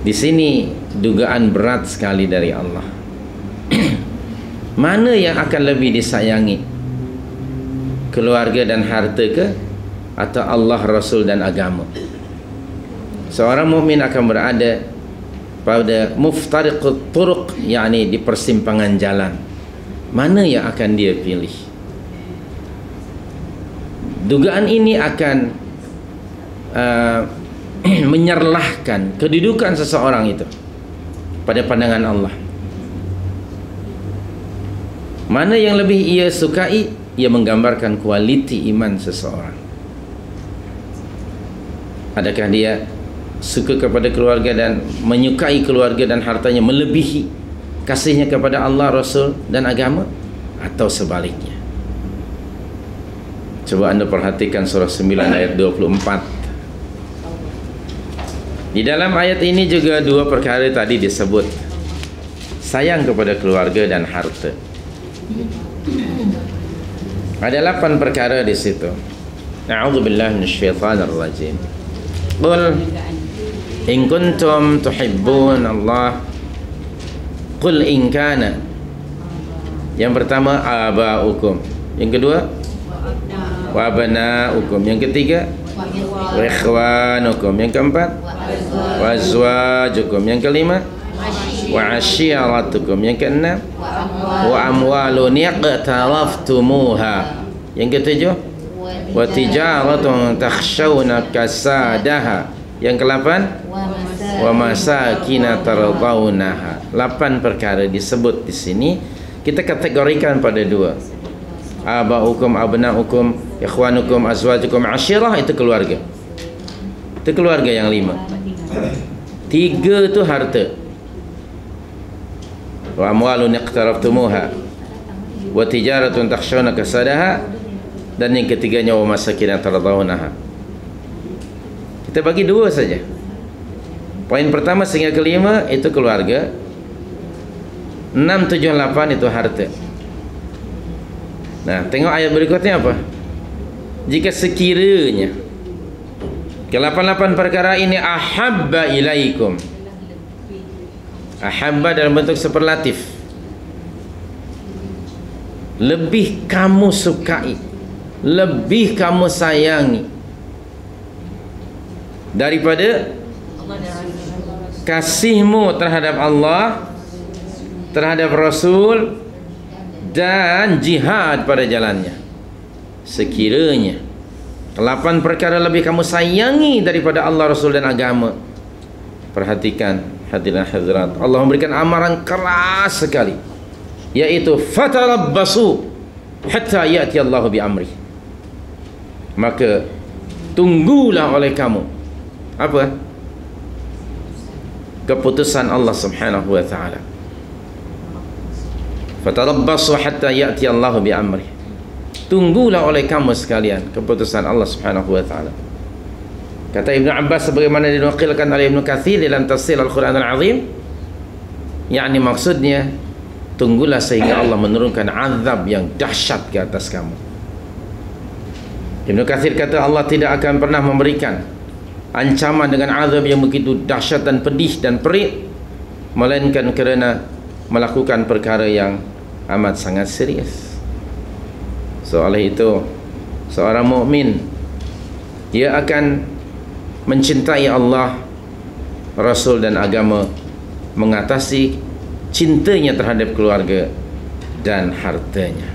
Di sini dugaan berat sekali dari Allah. Mana yang akan lebih disayangi? Keluarga dan harta ke? Atau Allah, Rasul dan agama? Seorang mukmin akan berada pada muftariqut turuq, yakni di persimpangan jalan. Mana yang akan dia pilih? Dugaan ini akan menyerlahkan kedudukan seseorang itu pada pandangan Allah. Mana yang lebih ia sukai, ia menggambarkan kualiti iman seseorang. Adakah dia suka kepada keluarga dan menyukai keluarga dan hartanya melebihi kasihnya kepada Allah, Rasul dan agama, atau sebaliknya? Coba anda perhatikan surah 9 ayat 24. Di dalam ayat ini juga dua perkara tadi disebut. Sayang kepada keluarga dan harta. Ada 8 perkara di situ. A'udzubillahi minasyaitonir rajim. Qul in kuntum tuhibbun Allah. Qul in kana. Yang pertama aba'ukum. Yang kedua wa abna'ukum. Yang ketiga wa ikhwanukum. Yang keempat wa azwajukum. Yang kelima wa ashiratukum. Yang keenam wa amwalun iqtaraftumuha. Yang ketujuh wa tijaratun takhshawna kasadaha. Yang ke-8 wa masakina tardawnaha. 8 perkara disebut di sini. Kita kategorikan pada 2. Aba'ukum, abna'ukum, ikhwanukum, azwajukum, ashirah, itu keluarga. Itu keluarga yang 5. 3 itu harta. Wa amwalun iqtaraftumuha wa tijaratun takhshawna kasadaha. Dan yang ketiganya wa masakina tardawnaha. Kita bagi 2 saja. Poin pertama sehingga ke-5 itu keluarga. 6, 7, 8 itu harta. Nah, tengok ayat berikutnya apa? Jika sekiranya ke-8 perkara ini ahabba ilaikum. Ahabba dalam bentuk superlatif. Lebih kamu sukai, lebih kamu sayangi daripada kasihmu terhadap Allah, terhadap Rasul dan jihad pada jalannya. Sekiranya 8 perkara lebih kamu sayangi daripada Allah, Rasul dan agama. Perhatikan hadirin hadirat, Allah memberikan amaran keras sekali, yaitu fatarabbasu hatta ya'ti Allahu bi amri. Maka tunggulah oleh kamu apa? Keputusan Allah Subhanahu wa taala. Fatarabbasu hatta ya'ti Allahu bi amri. Tunggulah oleh kamu sekalian keputusan Allah Subhanahu wa taala. Kata Ibnu Abbas sebagaimana dinukilkan oleh Ibnu Katsir dalam tafsir Al-Qur'an Al-Azim, yakni maksudnya tunggulah sehingga Allah menurunkan azab yang dahsyat ke atas kamu. Ibnu Katsir kata Allah tidak akan pernah memberikan ancaman dengan azab yang begitu dahsyat dan pedih dan perit, melainkan kerana melakukan perkara yang amat sangat serius. Oleh itu seorang mukmin dia akan mencintai Allah, Rasul dan agama, mengatasi cintanya terhadap keluarga dan hartanya.